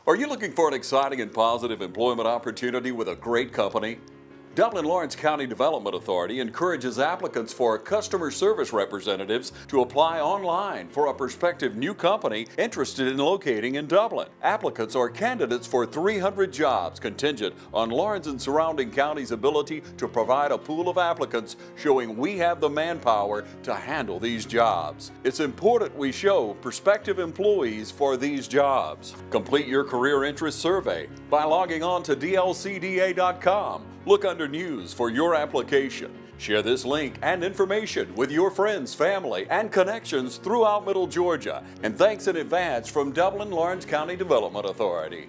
Are you looking for an exciting and positive employment opportunity with a great company? Dublin Lawrence County Development Authority encourages applicants for customer service representatives to apply online for a prospective new company interested in locating in Dublin. Applicants are candidates for 300 jobs contingent on Lawrence and surrounding counties' ability to provide a pool of applicants showing we have the manpower to handle these jobs. It's important we show prospective employees for these jobs. Complete your career interest survey by logging on to dlcda.com. Look under News for your application. Share this link and information with your friends, family, and connections throughout Middle Georgia. And thanks in advance from Dublin Lawrence County Development Authority.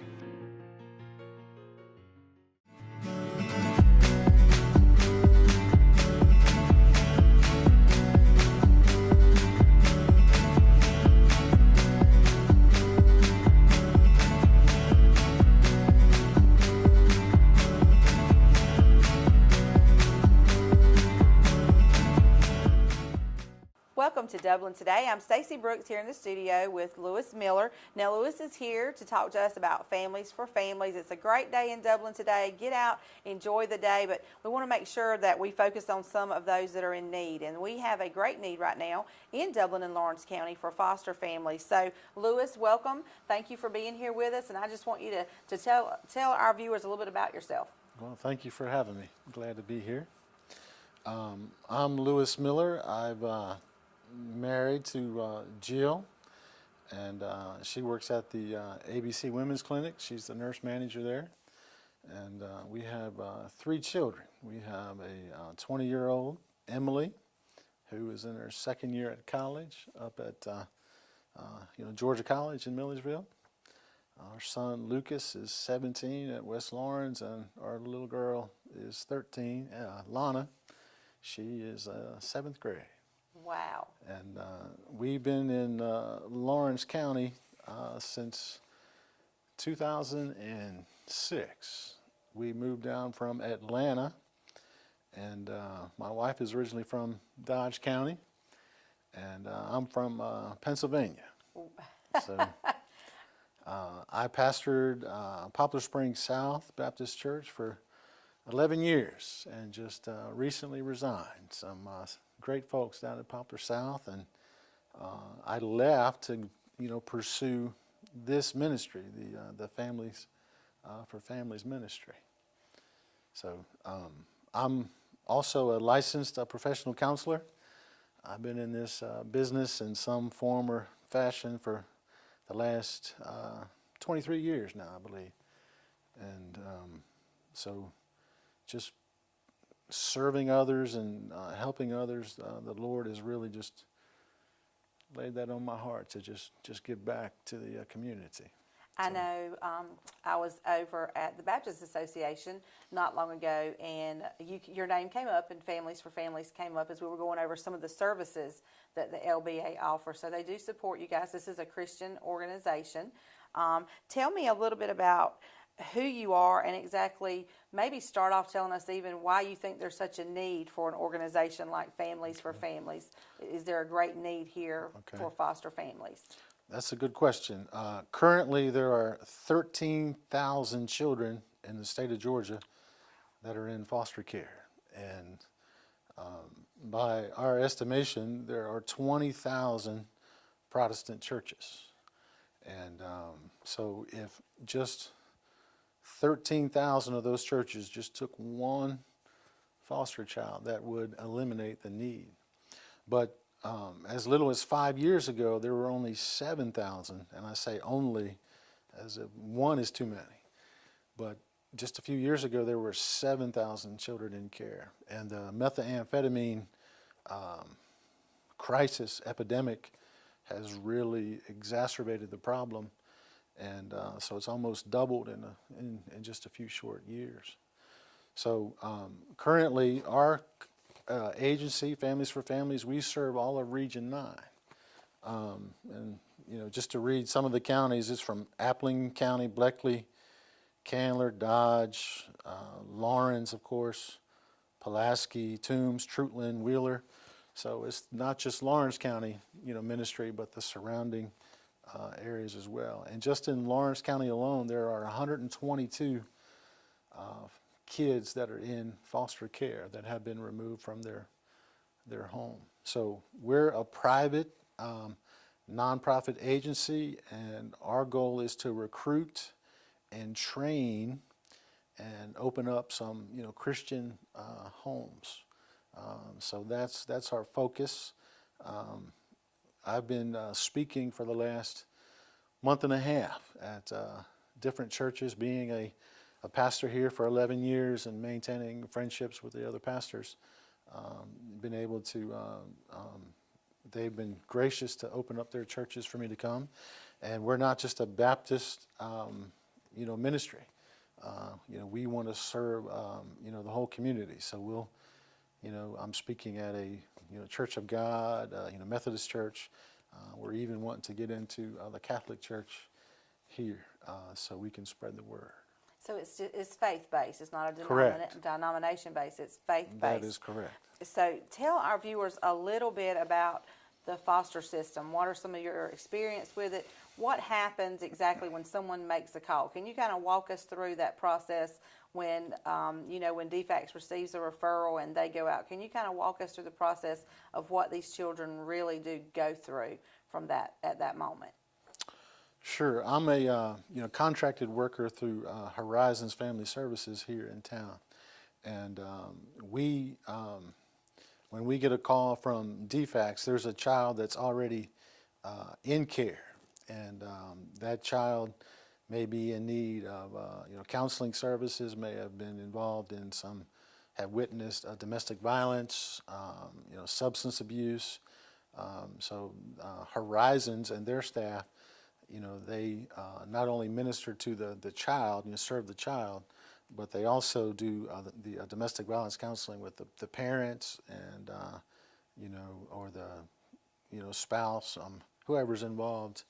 Welcome to Dublin Today. I'm Stacey Brooks here in the studio with Lewis Miller. Now, Lewis is here to talk to us about Families for Families. It's a great day in Dublin today. Get out, enjoy the day, but we want to make sure that we focus on some of those that are in need. And we have a great need right now in Dublin and Lawrence County for foster families. So, Lewis, welcome. Thank you for being here with us. And I just want you to tell our viewers a little bit about yourself. Well, thank you for having me. I'm glad to be here. I'm Lewis Miller. I've married to Jill, and she works at the ABC Women's Clinic. She's the nurse manager there, and we have 3 children. We have a 20-year-old Emily, who is in her 2nd year at college up at Georgia College in Millersville. Our son Lucas is 17 at West Lawrence, and our little girl is 13, Lana. She is 7th grade. Wow. And we've been in Lawrence County since 2006. We moved down from Atlanta, and my wife is originally from Dodge County, and I'm from Pennsylvania. So I pastored Poplar Springs South Baptist Church for 11 years and just recently resigned. Some great folks down at Poplar South, and I left to pursue this ministry, the Families for Families ministry. So I'm also a licensed professional counselor. I've been in this business in some form or fashion for the last 23 years now, I believe, and so just serving others and helping others, the Lord has really just laid that on my heart to just give back to the community. I know I was over at the Baptist Association not long ago, and your name came up, and Families for Families came up as we were going over some of the services that the LBA offers. So they do support you guys. This is a Christian organization. Tell me a little bit about who you are and exactly, maybe start off telling us even why you think there's such a need for an organization like Families for Families. Is there a great need here for foster families? That's a good question. Currently, there are 13,000 children in the state of Georgia that are in foster care. And by our estimation, there are 20,000 Protestant churches. And so if just 13,000 of those churches just took one foster child, that would eliminate the need. But as little as 5 years ago, there were only 7,000, and I say only as if one is too many. But just a few years ago, there were 7,000 children in care. And the methamphetamine crisis epidemic has really exacerbated the problem. And so it's almost doubled in just a few short years. So currently, our agency, Families for Families, we serve all of Region 9. And just to read some of the counties, it's from Appling County, Bleckley, Candler, Dodge, Lawrence, of course, Pulaski, Toombs, Trutland, Wheeler. So it's not just Lawrence County, ministry, but the surrounding areas as well. And just in Lawrence County alone, there are 122 kids that are in foster care that have been removed from their home. So we're a private nonprofit agency, and our goal is to recruit and train and open up some, Christian homes. So that's our focus. I've been speaking for the last month and a half at different churches, being a pastor here for 11 years and maintaining friendships with the other pastors. Been able to, they've been gracious to open up their churches for me to come. And we're not just a Baptist, ministry. We want to serve, the whole community. So we'll, I'm speaking at a, Church of God, Methodist church. We're even wanting to get into the Catholic Church here, so we can spread the word. So it's faith-based. It's not a Correct. denomination-based. It's faith-based. That is correct. So tell our viewers a little bit about the foster system. What are some of your experience with it? What happens exactly when someone makes a call? Can you kind of walk us through that process when, when DFACS receives a referral and they go out? Can you kind of walk us through the process of what these children really do go through from that at that moment? Sure. I'm a contracted worker through Horizons Family Services here in town, and when we get a call from DFACS, there's a child that's already in care, and that child may be in need of counseling services, may have been involved in have witnessed domestic violence, substance abuse. So Horizons and their staff, they not only minister to the child, serve the child, but they also do the domestic violence counseling with the parents and, or the, spouse, whoever's involved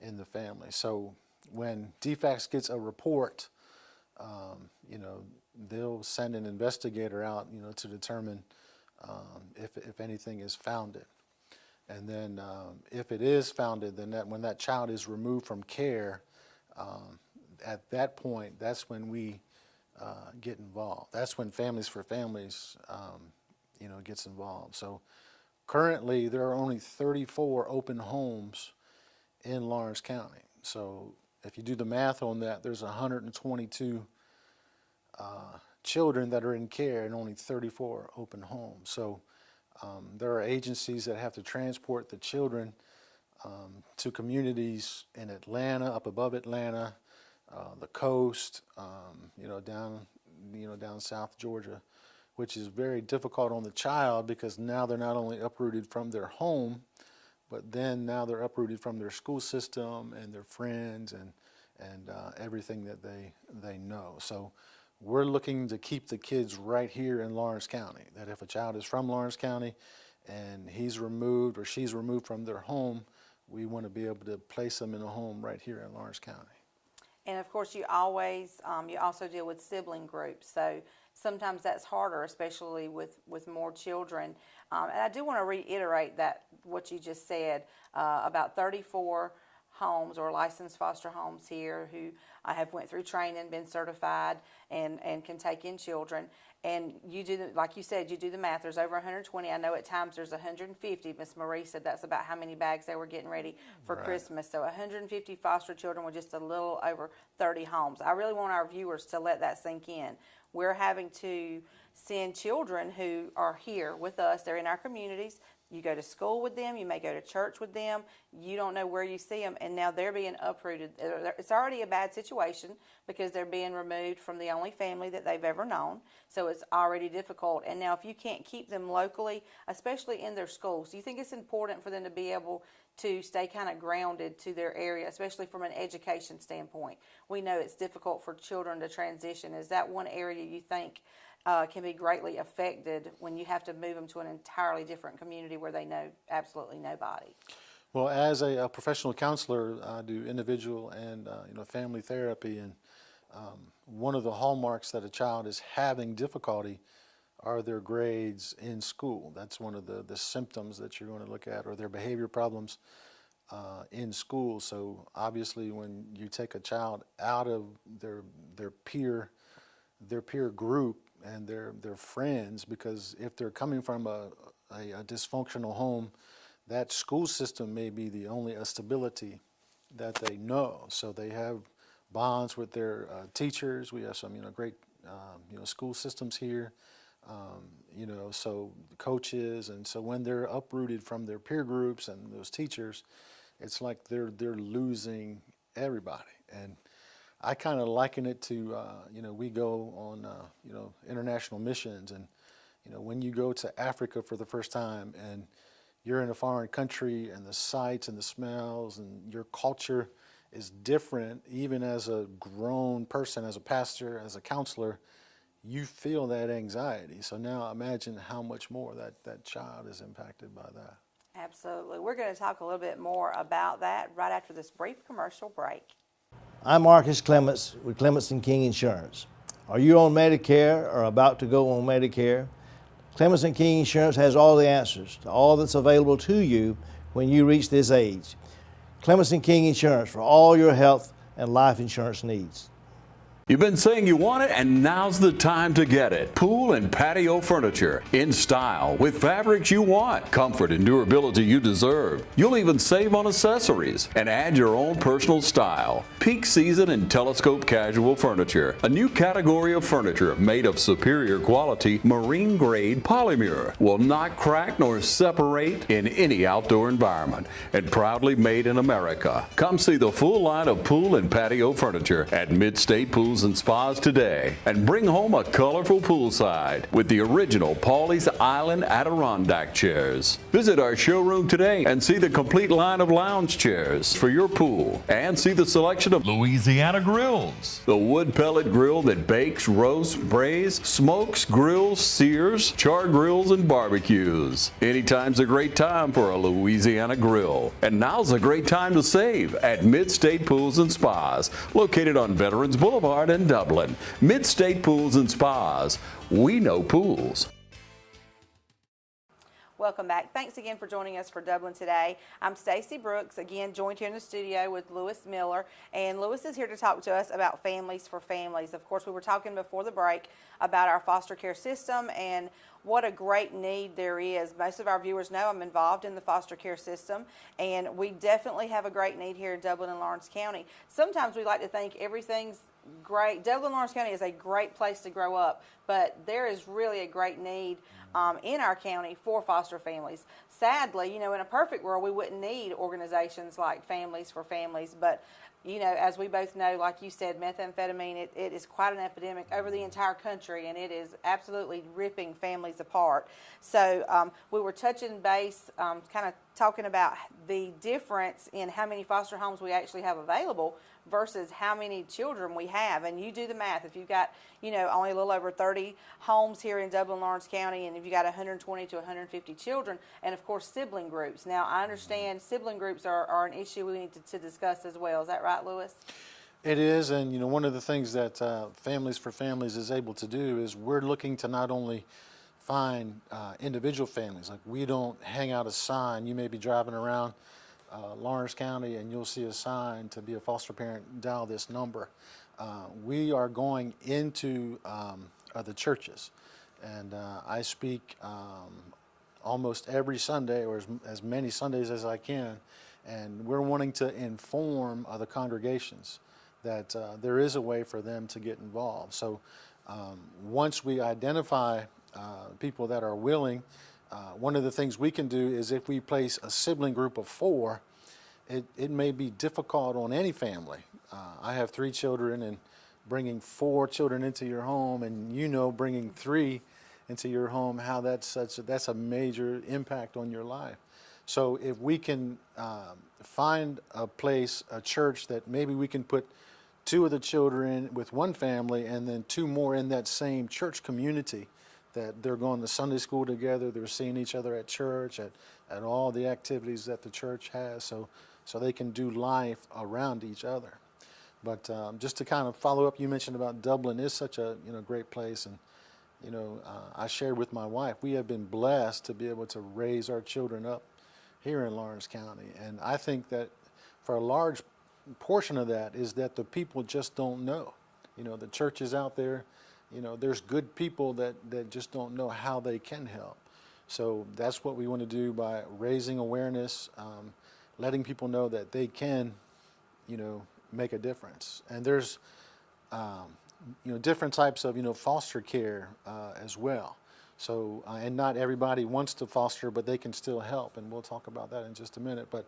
in the family. So when DFACS gets a report, they'll send an investigator out, to determine if anything is founded. And then if it is founded, then when that child is removed from care, at that point, that's when we get involved. That's when Families for Families, gets involved. So currently, there are only 34 open homes in Lawrence County. So if you do the math on that, there's 122 children that are in care and only 34 open homes. So there are agencies that have to transport the children to communities in Atlanta, up above Atlanta, the coast, down South Georgia, which is very difficult on the child because now they're not only uprooted from their home, but then now they're uprooted from their school system and their friends and everything that they know. So we're looking to keep the kids right here in Lawrence County, that if a child is from Lawrence County and he's removed or she's removed from their home, we want to be able to place them in a home right here in Lawrence County. And of course, you also deal with sibling groups. So sometimes that's harder, especially with more children. And I do want to reiterate that what you just said about 34 homes or licensed foster homes here who have went through training, been certified, and can take in children. And you do, like you said, you do the math. There's over 120. I know at times there's 150. Miss Marie said that's about how many bags they were getting ready for Christmas. So 150 foster children with just a little over 30 homes. I really want our viewers to let that sink in. We're having to send children who are here with us. They're in our communities. You go to school with them. You may go to church with them. You don't know where you see them, and now they're being uprooted. It's already a bad situation because they're being removed from the only family that they've ever known, so it's already difficult. And now if you can't keep them locally, especially in their schools, do you think it's important for them to be able to stay kind of grounded to their area, especially from an education standpoint? We know it's difficult for children to transition. Is that one area you think can be greatly affected when you have to move them to an entirely different community where they know absolutely nobody? Well, as a professional counselor, I do individual and family therapy, and one of the hallmarks that a child is having difficulty are their grades in school. That's one of the symptoms that you're going to look at, or their behavior problems. in school. So obviously, when you take a child out of their peer group and their friends, because if they're coming from a dysfunctional home, that school system may be the only stability that they know. So they have bonds with their teachers. We have some great school systems here. So coaches, and so when they're uprooted from their peer groups and those teachers, it's like they're losing everybody. And I kind of liken it to we go on international missions, and when you go to Africa for the first time and you're in a foreign country and the sights and the smells and your culture is different, even as a grown person, as a pastor, as a counselor, you feel that anxiety. So now imagine how much more that child is impacted by that. Absolutely. We're going to talk a little bit more about that right after this brief commercial break. I'm Marcus Clements with Clements & King Insurance. Are you on Medicare or about to go on Medicare? Clements & King Insurance has all the answers to all that's available to you when you reach this age. Clements & King Insurance for all your health and life insurance needs. You've been saying you want it, and now's the time to get it. Pool and patio furniture in style with fabrics you want, comfort and durability you deserve. You'll even save on accessories and add your own personal style. Peak season and telescope casual furniture, a new category of furniture made of superior quality marine grade polymer, will not crack nor separate in any outdoor environment, and proudly made in America. Come see the full line of pool and patio furniture at Mid-State Pools and Spas today, and bring home a colorful poolside with the original Paulie's Island Adirondack chairs. Visit our showroom today and see the complete line of lounge chairs for your pool, and see the selection of Louisiana grills, the wood pellet grill that bakes, roasts, braise, smokes, grills, sears, char grills, and barbecues. Anytime's a great time for a Louisiana grill, and now's a great time to save at Mid-State Pools and Spas, located on Veterans Boulevard in Dublin. Mid-State Pools and Spas. We know pools. Welcome back. Thanks again for joining us for Dublin Today. I'm Stacy Brooks, again joined here in the studio with Lewis Miller, and Lewis is here to talk to us about Families for Families. Of course, we were talking before the break about our foster care system and what a great need there is. Most of our viewers know I'm involved in the foster care system, and we definitely have a great need here in Dublin and Lawrence County. Sometimes we like to think everything's great. Dublin, Lawrence County is a great place to grow up, but there is really a great need in our county for foster families. Sadly, in a perfect world, we wouldn't need organizations like Families for Families, but as we both know, like you said, methamphetamine, it is quite an epidemic over the entire country, and it is absolutely ripping families apart. So we were touching base, kind of talking about the difference in how many foster homes we actually have available versus how many children we have. And you do the math. If you've got, only a little over 30 homes here in Dublin, Lawrence County, and if you've got 120 to 150 children, and of course sibling groups. Now, I understand sibling groups are an issue we need to discuss as well. Is that right, Lewis? It is, and one of the things that Families for Families is able to do is we're looking to not only find individual families. Like, we don't hang out a sign. You may be driving around Lawrence County and you'll see a sign to be a foster parent, dial this number. We are going into the churches, and I speak almost every Sunday, or as many Sundays as I can, and we're wanting to inform the congregations that there is a way for them to get involved. So once we identify people that are willing, one of the things we can do is, if we place a sibling group of 4, it may be difficult on any family. I have 3 children, and bringing 4 children into your home, and bringing 3 into your home, how that's a major impact on your life. So if we can find a place, a church, that maybe we can put 2 of the children with one family, and then 2 more in that same church community, that they're going to Sunday school together, they're seeing each other at church, at all the activities that the church has, so they can do life around each other. But just to kind of follow up, you mentioned about Dublin is such a great place, and I shared with my wife, we have been blessed to be able to raise our children up here in Lawrence County. And I think that for a large portion of that is that the people just don't know. You know, the churches out there, you know, there's good people that just don't know how they can help. So that's what we want to do by raising awareness, letting people know that they can, you know, make a difference. And there's, you know, different types of, you know, foster care as well. So, and not everybody wants to foster, but they can still help, and we'll talk about that in just a minute. But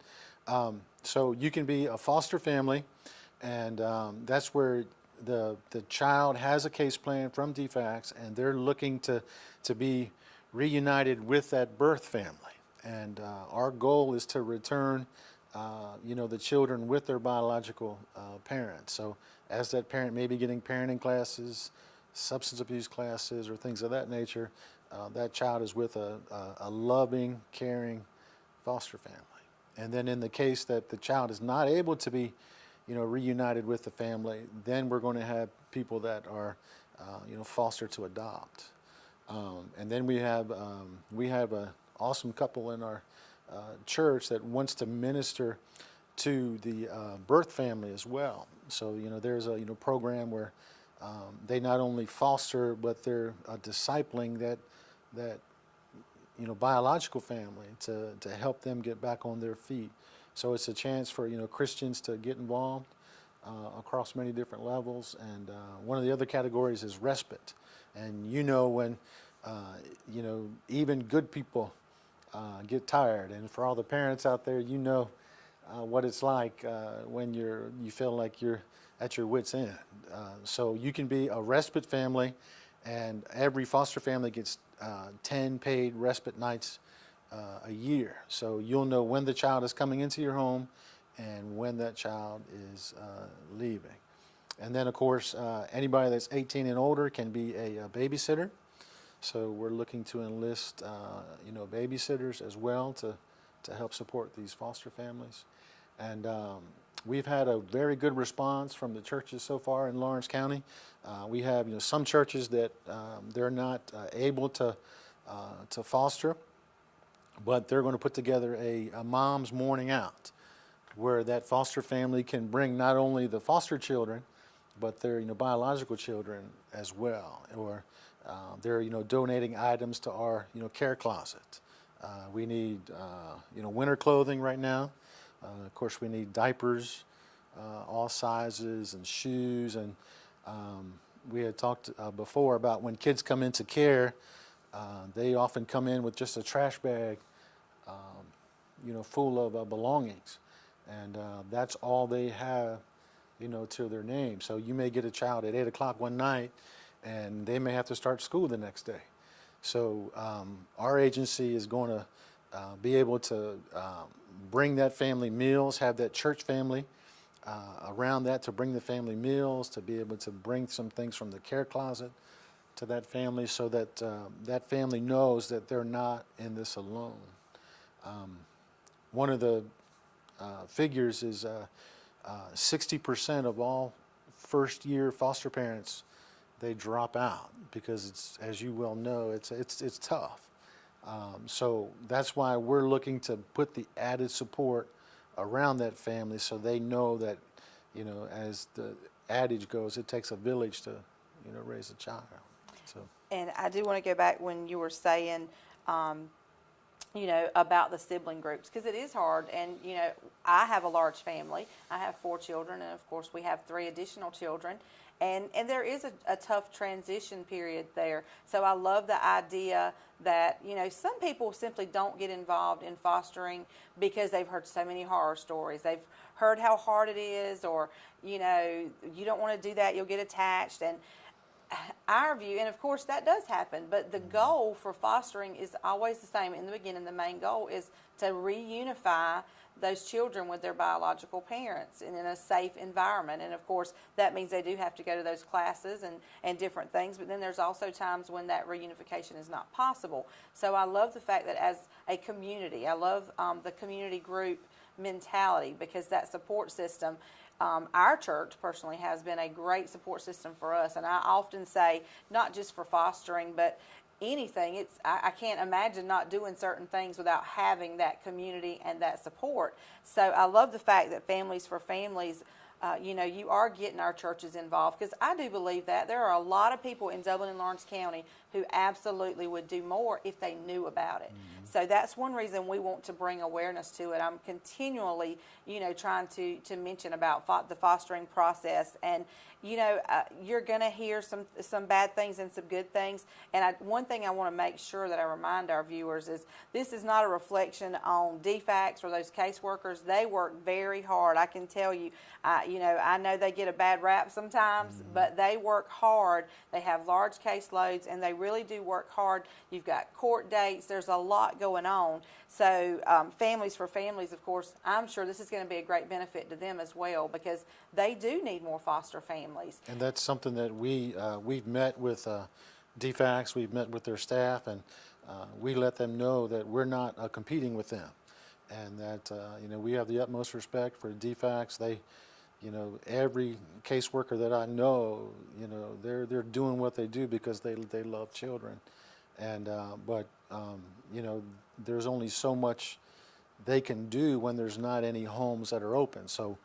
so you can be a foster family, and that's where the child has a case plan from DFACS, and they're looking to be reunited with that birth family. And our goal is to return, you know, the children with their biological parents. So as that parent may be getting parenting classes, substance abuse classes, or things of that nature, that child is with a loving, caring foster family. And then in the case that the child is not able to be, you know, reunited with the family, then we're going to have people that are, you know, foster to adopt. And then we have an awesome couple in our church that wants to minister to the birth family as well. So, you know, there's a, you know, program where they not only foster, but they're discipling that you know, biological family to help them get back on their feet. So it's a chance for, you know, Christians to get involved across many different levels. And one of the other categories is respite. And you know, when you know, even good people get tired. And for all the parents out there, you know what it's like when you feel like you're at your wit's end. So you can be a respite family, and every foster family gets 10 paid respite nights a year. So you'll know when the child is coming into your home and when that child is leaving. And then, of course, anybody that's 18 and older can be a babysitter. So we're looking to enlist, you know, babysitters as well to help support these foster families. And we've had a very good response from the churches so far in Lawrence County. We have, you know, some churches that they're not able to foster, but they're going to put together a mom's morning out, where that foster family can bring not only the foster children, but their, you know, biological children as well. Or they're, you know, donating items to our, you know, care closet. We need, you know, winter clothing right now. Of course, we need diapers, all sizes, and shoes. And we had talked before about when kids come into care, they often come in with just a trash bag, you know, full of belongings. And that's all they have, you know, to their name. So you may get a child at 8 o'clock one night, and they may have to start school the next day. So our agency is going to be able to bring that family meals, have that church family around that to bring the family meals, to be able to bring some things from the care closet to that family, so that that family knows that they're not in this alone. One of the figures is 60% of all first-year foster parents, they drop out because it's, as you well know, it's tough. So that's why we're looking to put the added support around that family, so they know that, you know, as the adage goes, it takes a village to, you know, raise a child. So. And I do want to go back when you were saying, you know, about the sibling groups, because it is hard. And, you know, I have a large family. I have 4 children, and of course we have 3 additional children. And there is a tough transition period there. So I love the idea that, you know, some people simply don't get involved in fostering because they've heard so many horror stories. They've heard how hard it is, or, you know, you don't want to do that, you'll get attached. And our view, and of course that does happen, but the goal for fostering is always the same. In the beginning, the main goal is to reunify those children with their biological parents and in a safe environment. And of course that means they do have to go to those classes and different things, but then there's also times when that reunification is not possible. So I love the fact that as a community, I love the community group mentality, because that support system, our church personally has been a great support system for us. And I often say, not just for fostering, but anything, I can't imagine not doing certain things without having that community and that support. So I love the fact that Families for Families, you are getting our churches involved, because I do believe that there are a lot of people in Dublin and Lawrence County who absolutely would do more if they knew about it. So that's one reason we want to bring awareness to it. I'm continually, trying to mention about the fostering process, and you're going to hear some bad things and some good things. And one thing I want to make sure that I remind our viewers is this is not a reflection on DFACs or those caseworkers. They work very hard. I can tell you, I know they get a bad rap sometimes, but they work hard. They have large caseloads, and they really do work hard. You've got court dates. There's a lot going on. So Families for Families, of course, I'm sure this is going to be a great benefit to them as well, because they do need more foster families. And that's something that we've met with DFACs, we've met with their staff, and we let them know that we're not competing with them, and that we have the utmost respect for DFACs. They, every caseworker that I know, they're doing what they do because they love children, and but there's only so much they can do when there's not any homes that are open. So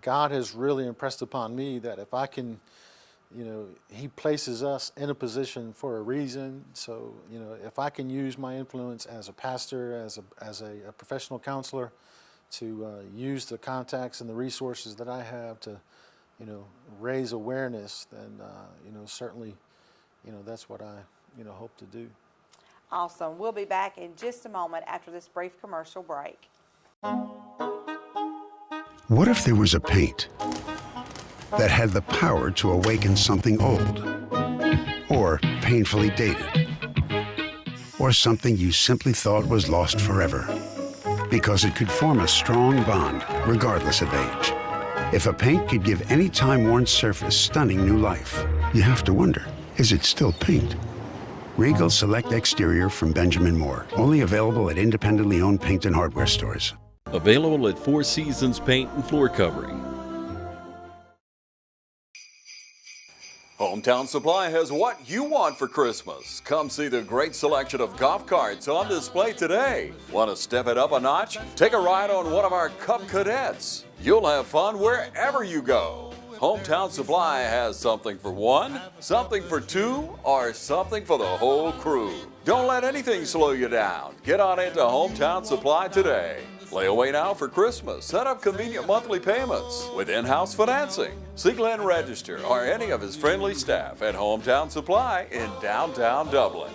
God has really impressed upon me that if I can, He places us in a position for a reason. So if I can use my influence as a pastor, as a professional counselor, to use the contacts and the resources that I have to, raise awareness, then certainly, that's what I hope to do. Awesome. We'll be back in just a moment after this brief commercial break. What if there was a paint that had the power to awaken something old, or painfully dated, or something you simply thought was lost forever, because it could form a strong bond regardless of age? If a paint could give any time-worn surface stunning new life, you have to wonder, is it still paint? Regal Select Exterior from Benjamin Moore, only available at independently owned paint and hardware stores. Available at Four Seasons Paint and Floor Covering. Hometown Supply has what you want for Christmas. Come see the great selection of golf carts on display today. Want to step it up a notch? Take a ride on one of our Cup Cadets. You'll have fun wherever you go. Hometown Supply has something for one, something for two, or something for the whole crew. Don't let anything slow you down. Get on into Hometown Supply today. Lay away now for Christmas. Set up convenient monthly payments with in-house financing. See Glenn Register or any of his friendly staff at Hometown Supply in downtown Dublin.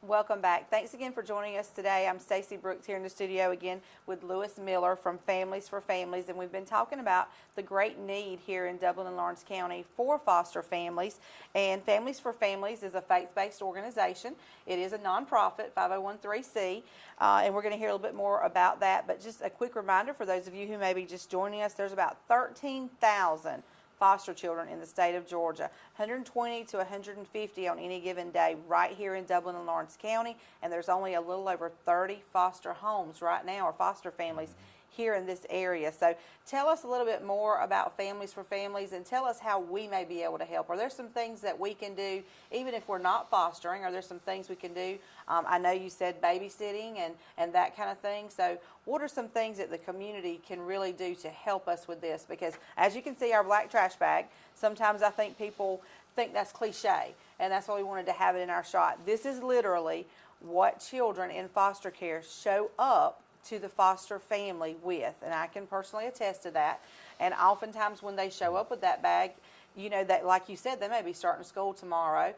Welcome back. Thanks again for joining us today. I'm Stacy Brooks here in the studio again with Lewis Miller from Families for Families, and we've been talking about the great need here in Dublin and Lawrence County for foster families. And Families for Families is a faith-based organization. It is a nonprofit, 501(c)(3), and we're going to hear a little bit more about that. But just a quick reminder for those of you who may be just joining us, there's about 13,000 foster children in the state of Georgia, 120 to 150 on any given day right here in Dublin and Lawrence County, and there's only a little over 30 foster homes right now, or foster families here in this area. So tell us a little bit more about Families for Families, and tell us how we may be able to help. Are there some things that we can do, even if we're not fostering? Are there some things we can do? I know you said babysitting and that kind of thing. So what are some things that the community can really do to help us with this? Because as you can see, our black trash bag, sometimes I think people think that's cliche, and that's why we wanted to have it in our shot. This is literally what children in foster care show up to the foster family with, and I can personally attest to that. And oftentimes when they show up with that bag, that, like you said, they may be starting school tomorrow,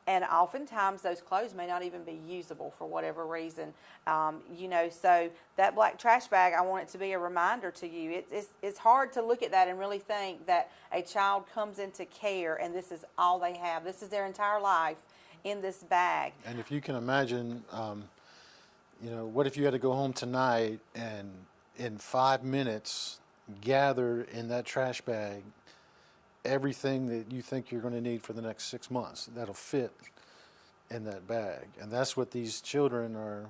and oftentimes those clothes may not even be usable for whatever reason. So that black trash bag, I want it to be a reminder to you. It's hard to look at that and really think that a child comes into care and this is all they have. This is their entire life in this bag. And if you can imagine, what if you had to go home tonight and in 5 minutes gather in that trash bag everything that you think you're going to need for the next 6 months that'll fit in that bag. And that's what these children are,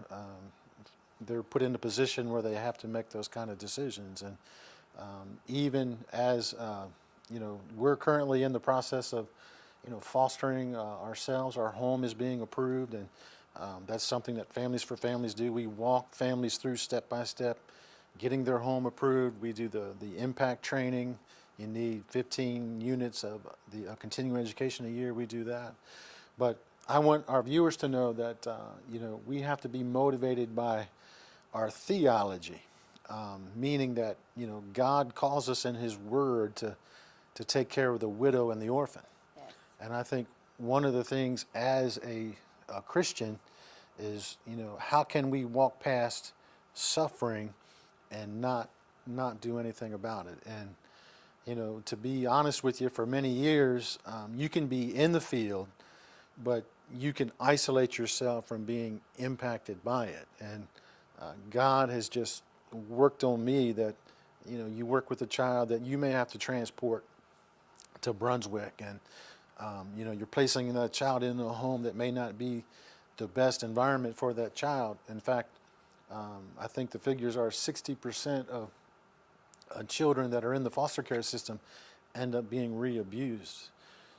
they're put in a position where they have to make those kind of decisions. And even as, we're currently in the process of, fostering ourselves. Our home is being approved, and that's something that Families for Families do. We walk families through step by step, getting their home approved. We do the impact training. You need 15 units of the continuing education a year. We do that. But I want our viewers to know that we have to be motivated by our theology, meaning that God calls us in His Word to take care of the widow and the orphan. Yes. And I think one of the things as a Christian is how can we walk past suffering and not do anything about it. And to be honest with you, for many years you can be in the field, but you can isolate yourself from being impacted by it. And God has just worked on me that you work with a child that you may have to transport to Brunswick, and you're placing that child in a home that may not be the best environment for that child. In fact, I think the figures are 60% of children that are in the foster care system end up being re-abused.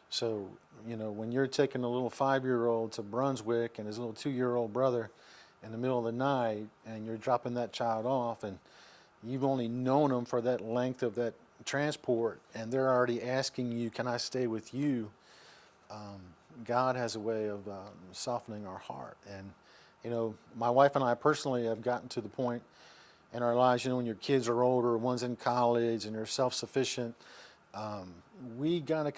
So, when you're taking a little 5-year-old to Brunswick and his little 2-year-old brother in the middle of the night, and you're dropping that child off, and you've only known them for that length of that transport, and they're already asking you, can I stay with you? God has a way of softening our heart. And, my wife and I personally have gotten to the point in our lives, when your kids are older, one's in college, and they're self-sufficient, we got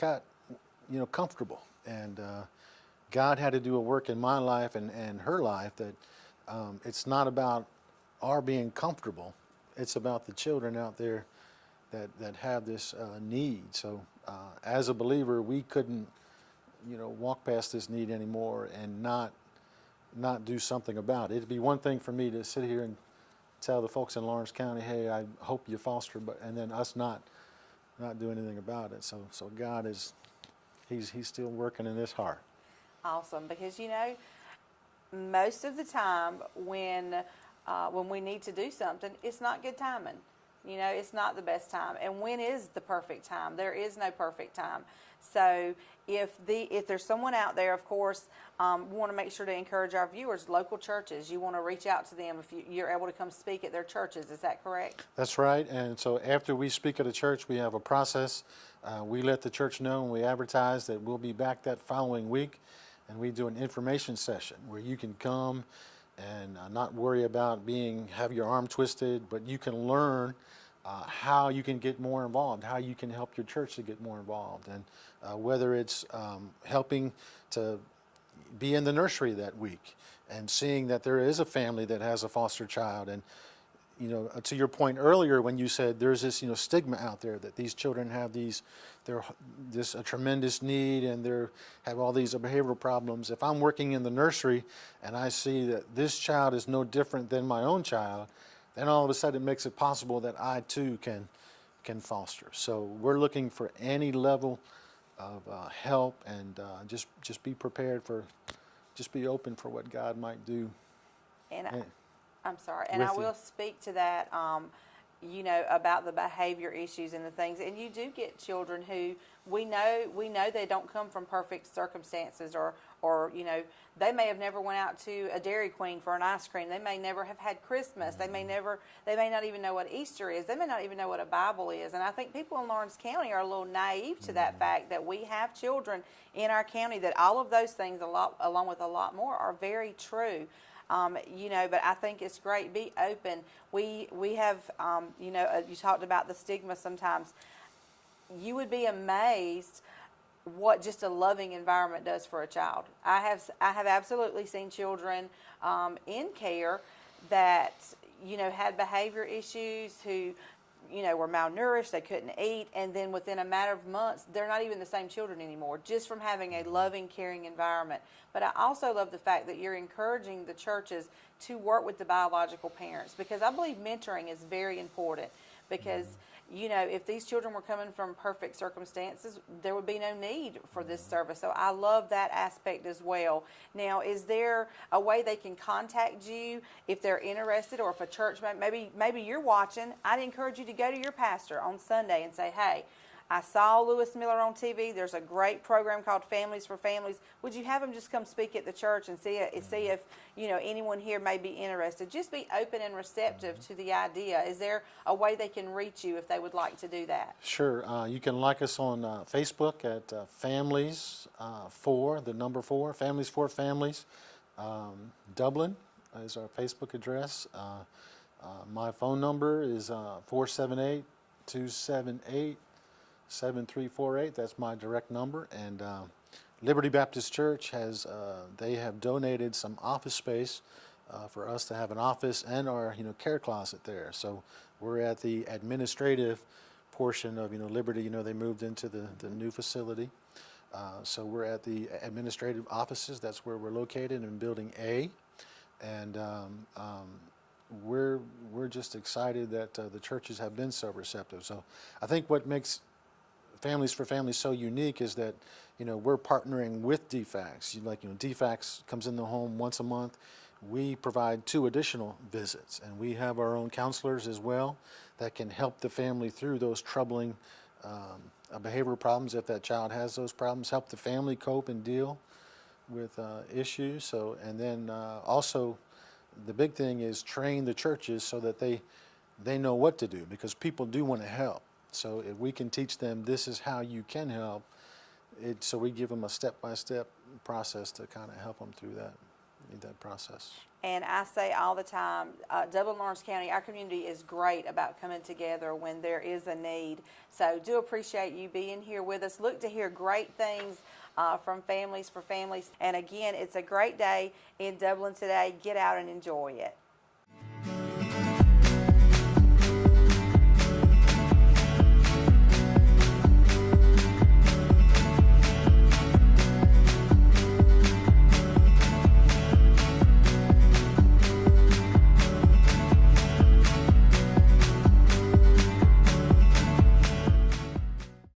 comfortable. And God had to do a work in my life and her life that it's not about our being comfortable. It's about the children out there that have this need. So as a believer, we couldn't, walk past this need anymore and not do something about it. It'd be one thing for me to sit here and tell the folks in Lawrence County, hey, I hope you foster, and then us not do anything about it. So God is, he's still working in this heart. Awesome, because most of the time when we need to do something, it's not good timing. It's not the best time. And when is the perfect time? There is no perfect time. So if there's someone out there, of course, we want to make sure to encourage our viewers, local churches. You want to reach out to them if you're able to come speak at their churches. Is that correct? That's right. And so after we speak at a church, we have a process. We let the church know, and we advertise that we'll be back that following week, and we do an information session where you can come and not worry about have your arm twisted, but you can learn how you can get more involved, how you can help your church to get more involved, and whether it's helping to be in the nursery that week and seeing that there is a family that has a foster child. And to your point earlier when you said there's this stigma out there that these children have a tremendous need and they have all these behavioral problems. If I'm working in the nursery and I see that this child is no different than my own child, then all of a sudden it makes it possible that I too can foster. So we're looking for any level of help, and just be prepared just be open for what God might do. And I'm sorry, and I will speak to that, about the behavior issues and the things. And you do get children who we know they don't come from perfect circumstances, or they may have never went out to a Dairy Queen for an ice cream. They may never have had Christmas. They may not even know what Easter is. They may not even know what a Bible is. And I think people in Lawrence County are a little naive to that fact that we have children in our county that all of those things, along with a lot more, are very true. But I think it's great. Be open. We have, you talked about the stigma sometimes. You would be amazed what just a loving environment does for a child. I have absolutely seen children in care that had behavior issues, who were malnourished, they couldn't eat, and then within a matter of months, they're not even the same children anymore, just from having a loving, caring environment. But I also love the fact that you're encouraging the churches to work with the biological parents, because I believe mentoring is very important, because if these children were coming from perfect circumstances, there would be no need for this service. So I love that aspect as well. Now, is there a way they can contact you if they're interested, or if a church, maybe you're watching, I'd encourage you to go to your pastor on Sunday and say, hey, I saw Lewis Miller on TV. There's a great program called Families for Families. Would you have him just come speak at the church and see if anyone here may be interested? Just be open and receptive to the idea. Is there a way they can reach you if they would like to do that? Sure. You can like us on Facebook at Families for the number 4 Families for Families. Dublin is our Facebook address. My phone number is 478-278-7348. That's my direct number. And Liberty Baptist Church they have donated some office space for us to have an office and our care closet there. So we're at the administrative portion of Liberty. They moved into the new facility. So we're at the administrative offices. That's where we're located in Building A, and we're just excited that the churches have been so receptive. So I think what makes Families for Families so unique is that we're partnering with DFACS. DFACS comes in the home once a month. We provide 2 additional visits, and we have our own counselors as well that can help the family through those troubling behavioral problems if that child has those problems, help the family cope and deal with issues. So, and then also the big thing is train the churches so that they know what to do, because people do want to help. So if we can teach them this is how you can help, so we give them a step-by-step process to kind of help them through that process. And I say all the time, Dublin, Lawrence County, our community is great about coming together when there is a need. So do appreciate you being here with us. Look to hear great things from Families for Families. And again, it's a great day in Dublin today. Get out and enjoy it.